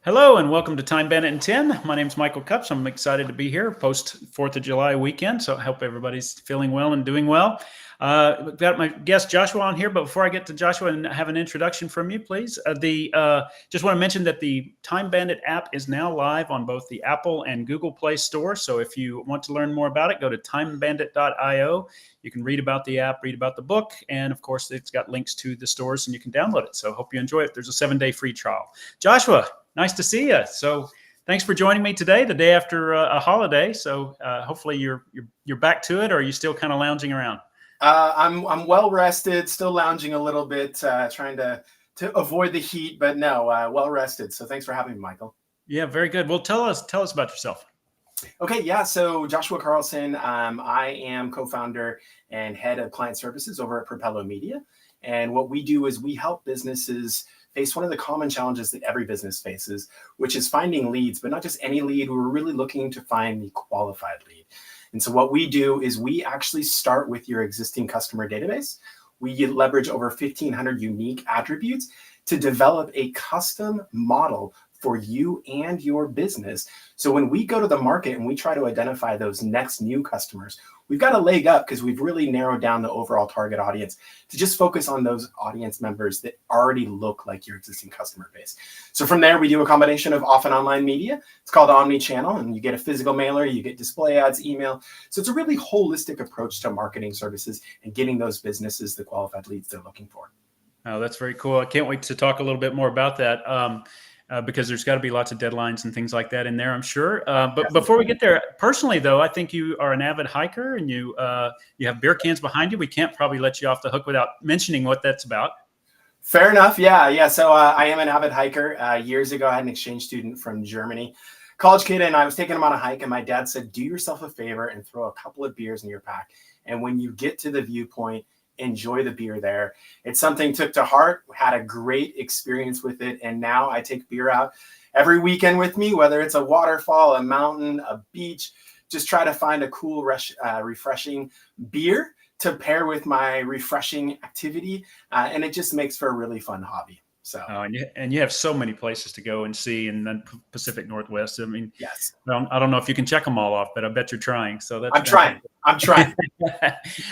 Hello and welcome to Time Bandit and 10. My name is Michael Cups. I'm excited to be here post 4th of July weekend. So I hope everybody's feeling well and doing well. We've got my guest Joshua on here, but before I get to Joshua and have an introduction from you, please, just want to mention that the Time Bandit app is now live on both the Apple and Google Play Store. So if you want to learn more about it, go to timebandit.io. You can read about the app, read about the book, and of course, it's got links to the stores and you can download it. So hope you enjoy it. There's a 7-day free trial. Joshua, nice to see you. So thanks for joining me today, the day after a holiday. So hopefully you're back to it, or are you still kind of lounging around? I'm well rested, still lounging a little bit, trying to avoid the heat, but no, well rested. So thanks for having me, Michael. Yeah, very good. Well, tell us about yourself. Okay, yeah. So Joshua Carlsen, I am co-founder and head of client services over at Propello Media. And what we do is we help businesses face one of the common challenges that every business faces, which is finding leads, but not just any lead. We're really looking to find the qualified lead. And so what we do is we actually start with your existing customer database. We leverage over 1,500 unique attributes to develop a custom model for you and your business. So when we go to the market and we try to identify those next new customers, we've got a leg up because we've really narrowed down the overall target audience to just focus on those audience members that already look like your existing customer base. So from there, we do a combination of off and online media. It's called omni-channel, and you get a physical mailer, you get display ads, email. So it's a really holistic approach to marketing services and getting those businesses the qualified leads they're looking for. Oh, that's very cool. I can't wait to talk a little bit more about that. Because there's got to be lots of deadlines and things like that in there, I'm sure. But before we get there, personally, though, I think you are an avid hiker and you have beer cans behind you. We can't probably let you off the hook without mentioning what that's about. Fair enough. Yeah. So I am an avid hiker. Years ago, I had an exchange student from Germany, college kid, and I was taking him on a hike. And my dad said, do yourself a favor and throw a couple of beers in your pack. And when you get to the viewpoint, enjoy the beer there. It's something took to heart, had a great experience with it. And now I take beer out every weekend with me, whether it's a waterfall, a mountain, a beach, just try to find a cool, refreshing beer to pair with my refreshing activity. And it just makes for a really fun hobby. So, and you have so many places to go and see in the Pacific Northwest. I mean, yes, I don't know if you can check them all off, but I bet you're trying. So that's I'm trying.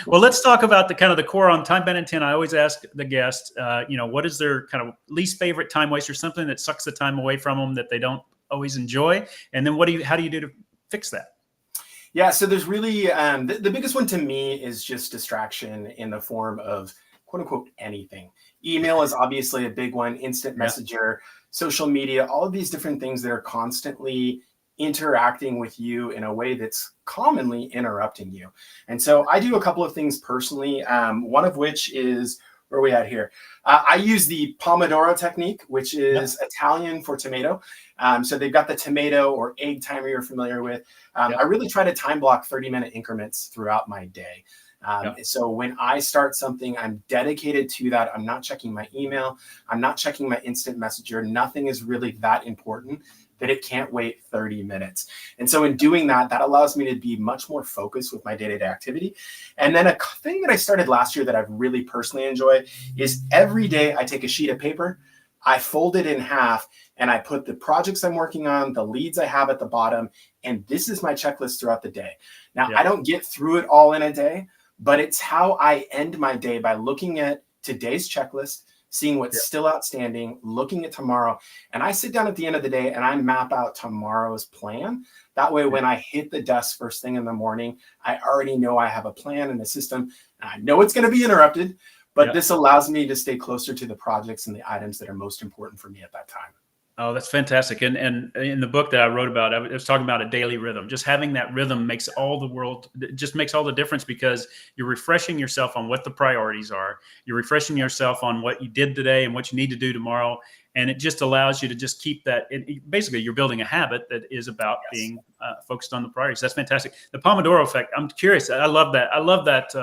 Well, let's talk about the kind of the core on Time Bandit 10. I always ask the guest, what is their kind of least favorite time waster, something that sucks the time away from them that they don't always enjoy, and then how do you do to fix that? Yeah, so there's really the biggest one to me is just distraction in the form of quote unquote anything. Email is obviously a big one, instant messenger, social media, all of these different things that are constantly interacting with you in a way that's commonly interrupting you. And so I do a couple of things personally, one of which is, where are we at here? I use the Pomodoro technique, which is Italian for tomato. So they've got the tomato or egg timer you're familiar with. I really try to time block 30-minute increments throughout my day. So when I start something, I'm dedicated to that. I'm not checking my email. I'm not checking my instant messenger. Nothing is really that important that it can't wait 30 minutes. And so in doing that, that allows me to be much more focused with my day-to-day activity. And then a thing that I started last year that I've really personally enjoyed is every day I take a sheet of paper, I fold it in half, and I put the projects I'm working on, the leads I have at the bottom, and this is my checklist throughout the day. Now, I don't get through it all in a day, but it's how I end my day by looking at today's checklist, seeing what's still outstanding, looking at tomorrow. And I sit down at the end of the day and I map out tomorrow's plan. That way, when I hit the desk first thing in the morning, I already know I have a plan and a system. And I know it's going to be interrupted, but this allows me to stay closer to the projects and the items that are most important for me at that time. Oh, that's fantastic. And in the book that I wrote about, I was talking about a daily rhythm. Just having that rhythm makes all the difference because you're refreshing yourself on what the priorities are. You're refreshing yourself on what you did today and what you need to do tomorrow. And it just allows you to just keep that. Basically, you're building a habit that is about being focused on the priorities. That's fantastic. The Pomodoro effect. I'm curious. I love that. I love that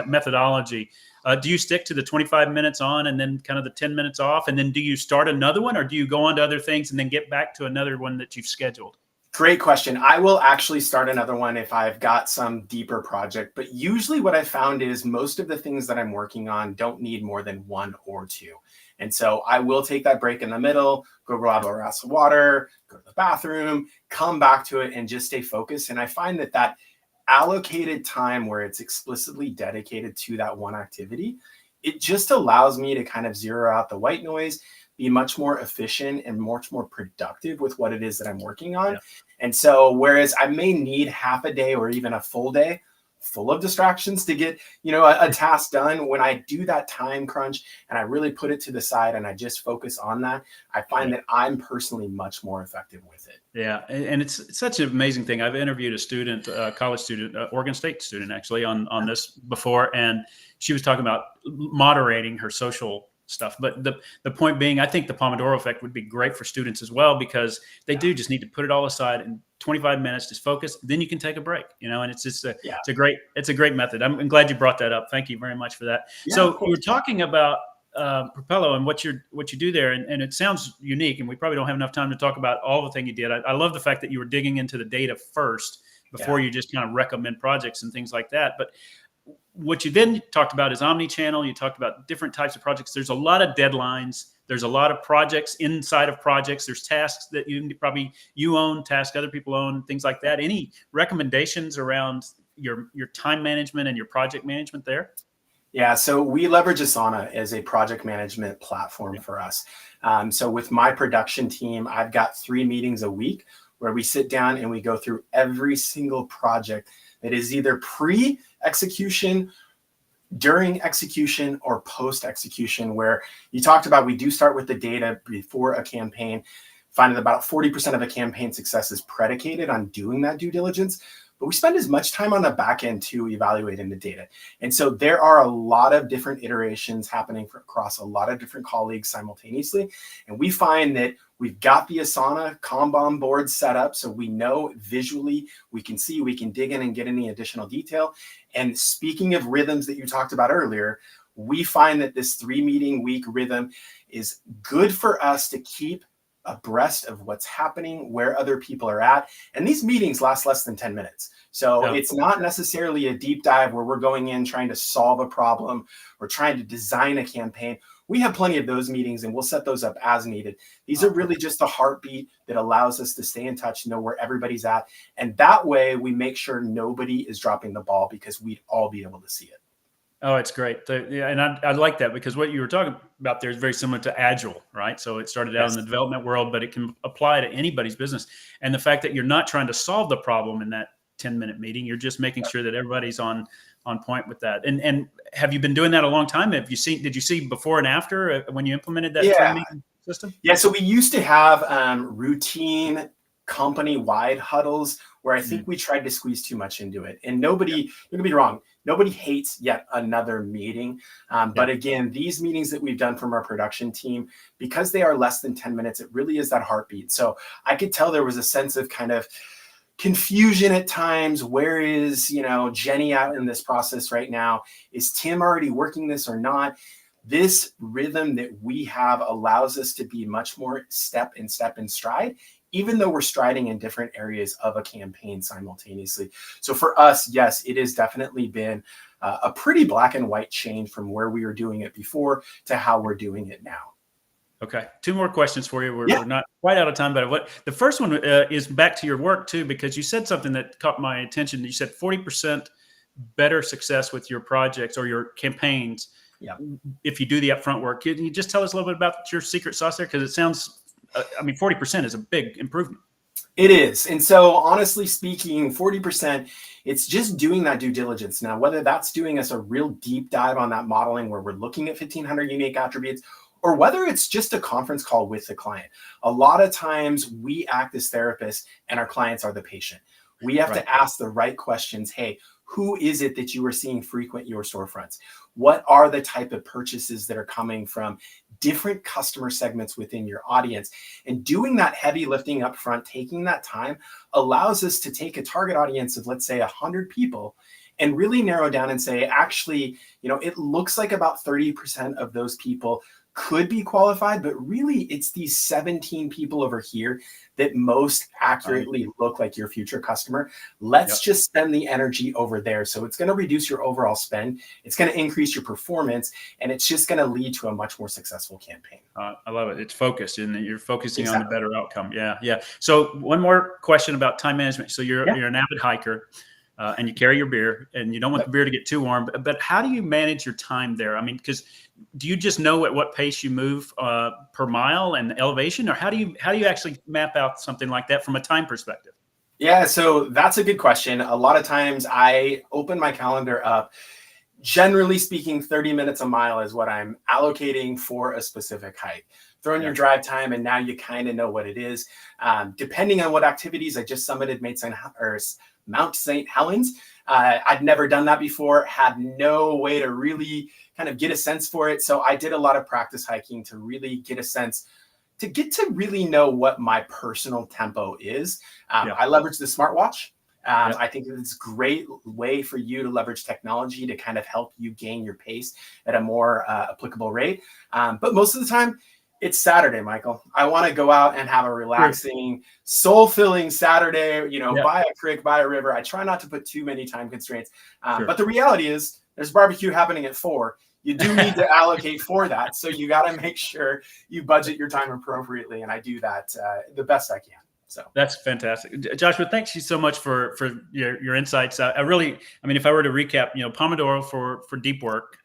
methodology. Do you stick to the 25 minutes on and then kind of the 10 minutes off? And then do you start another one or do you go on to other things and then get back to another one that you've scheduled? Great question. I will actually start another one if I've got some deeper project. But usually what I found is most of the things that I'm working on don't need more than one or two. And so I will take that break in the middle, go grab a glass of water, go to the bathroom, come back to it, and just stay focused. And I find that allocated time where it's explicitly dedicated to that one activity, it just allows me to kind of zero out the white noise, be much more efficient and much more productive with what it is that I'm working on. Yeah. And so whereas I may need half a day or even a full day full of distractions to get, a task done, when I do that time crunch and I really put it to the side and I just focus on that, I find that I'm personally much more effective with it. Yeah, and it's such an amazing thing. I've interviewed a student, a college student, Oregon State student, actually, on this before, and she was talking about moderating her social stuff. But the point being, I think the Pomodoro effect would be great for students as well, because they do just need to put it all aside in 25 minutes, just focus. Then you can take a break, and it's just it's a great method. I'm glad you brought that up. Thank you very much for that. Yeah, so we're talking about Propello and what you do there, and it sounds unique, and we probably don't have enough time to talk about all the thing you did. I love the fact that you were digging into the data first before you just kind of recommend projects and things like that. But what you then talked about is omni-channel. You talked about different types of projects. There's a lot of deadlines. There's a lot of projects inside of projects. There's tasks that you own, tasks other people own, things like that. Any recommendations around your time management and your project management there? Yeah, so we leverage Asana as a project management platform for us. So with my production team, I've got 3 meetings a week where we sit down and we go through every single project that is either pre-execution, during execution, or post-execution, where you talked about we do start with the data before a campaign, finding about 40% of a campaign success is predicated on doing that due diligence. But we spend as much time on the back end to evaluating the data. And so there are a lot of different iterations happening across a lot of different colleagues simultaneously. And we find that we've got the Asana Kanban board set up, so we know visually, we can see, we can dig in and get any additional detail. And speaking of rhythms that you talked about earlier, we find that this 3-meeting week rhythm is good for us to keep abreast of what's happening, where other people are at. And these meetings last less than 10 minutes. So it's not necessarily a deep dive where we're going in trying to solve a problem or trying to design a campaign. We have plenty of those meetings and we'll set those up as needed. These are really just a heartbeat that allows us to stay in touch, know where everybody's at. And that way we make sure nobody is dropping the ball, because we'd all be able to see it. Oh, it's great. And I like that, because what you were talking about there is very similar to Agile, right? So it started out in the development world, but it can apply to anybody's business. And the fact that you're not trying to solve the problem in that 10-minute meeting, you're just making sure that everybody's on point with that. And have you been doing that a long time? Did you see before and after when you implemented that training system? Yeah, so we used to have routine company-wide huddles where I think we tried to squeeze too much into it. And don't get me wrong, nobody hates yet another meeting. But again, these meetings that we've done from our production team, because they are less than 10 minutes, it really is that heartbeat. So I could tell there was a sense of kind of confusion at times. Where is, Jenny out in this process right now? Is Tim already working this or not? This rhythm that we have allows us to be much more step in stride, even though we're striding in different areas of a campaign simultaneously. So for us, yes, it has definitely been a pretty black and white change from where we were doing it before to how we're doing it now. Okay. 2 more questions for you. We're not quite out of time, but the first one is back to your work too, because you said something that caught my attention. You said 40% better success with your projects or your campaigns if you do the upfront work. Can you just tell us a little bit about your secret sauce there? Because it sounds 40% is a big improvement. It is. And so honestly speaking, 40%, it's just doing that due diligence. Now, whether that's doing us a real deep dive on that modeling where we're looking at 1,500 unique attributes, or whether it's just a conference call with the client. A lot of times we act as therapists and our clients are the patient. We have to ask the right questions. Hey, who is it that you are seeing frequent your storefronts? What are the type of purchases that are coming from different customer segments within your audience? And doing that heavy lifting up front, taking that time, allows us to take a target audience of, let's say, 100 people and really narrow down and say, actually, it looks like about 30% of those people could be qualified, but really it's these 17 people over here that most accurately look like your future customer. Let's just spend the energy over there. So it's going to reduce your overall spend. It's going to increase your performance, and it's just going to lead to a much more successful campaign. I love it. It's focused, and you're focusing on the better outcome. Yeah. Yeah. So one more question about time management. So you're an avid hiker. And you carry your beer, and you don't want the beer to get too warm. But how do you manage your time there? I mean, because do you just know at what pace you move per mile and elevation, or how do you actually map out something like that from a time perspective? Yeah, so that's a good question. A lot of times I open my calendar up. Generally speaking, 30 minutes a mile is what I'm allocating for a specific hike. Throw in your drive time, and now you kind of know what it is. Depending on what activities, I just summited Mount St. Helens. I'd never done that before, had no way to really kind of get a sense for it. So I did a lot of practice hiking to really get a sense, to get to really know what my personal tempo is. I leverage the smartwatch. I think it's a great way for you to leverage technology to kind of help you gain your pace at a more applicable rate. But most of the time, it's Saturday, Michael. I want to go out and have a relaxing, soul-filling Saturday, by a creek, by a river. I try not to put too many time constraints. But the reality is there's barbecue happening at 4. You do need to allocate for that. So you got to make sure you budget your time appropriately. And I do that the best I can. So that's fantastic. Joshua, thanks you so much for your insights. I mean, if I were to recap, Pomodoro for deep work,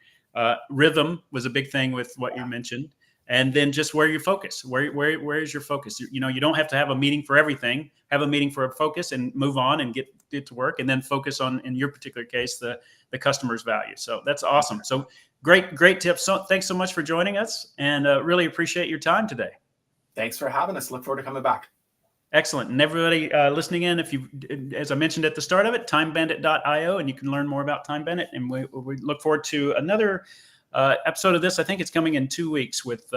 rhythm was a big thing with what you mentioned. And then just where you focus, where is your focus? You don't have to have a meeting for everything. Have a meeting for a focus and move on and get to work, and then focus on, in your particular case, the customer's value. So that's awesome. So great tips. So thanks so much for joining us, and really appreciate your time today. Thanks for having us. Look forward to coming back. Excellent. And everybody listening in, if you, as I mentioned at the start of it, timebandit.io, and you can learn more about Time Bandit. And we look forward to another episode of this. I think it's coming in 2 weeks with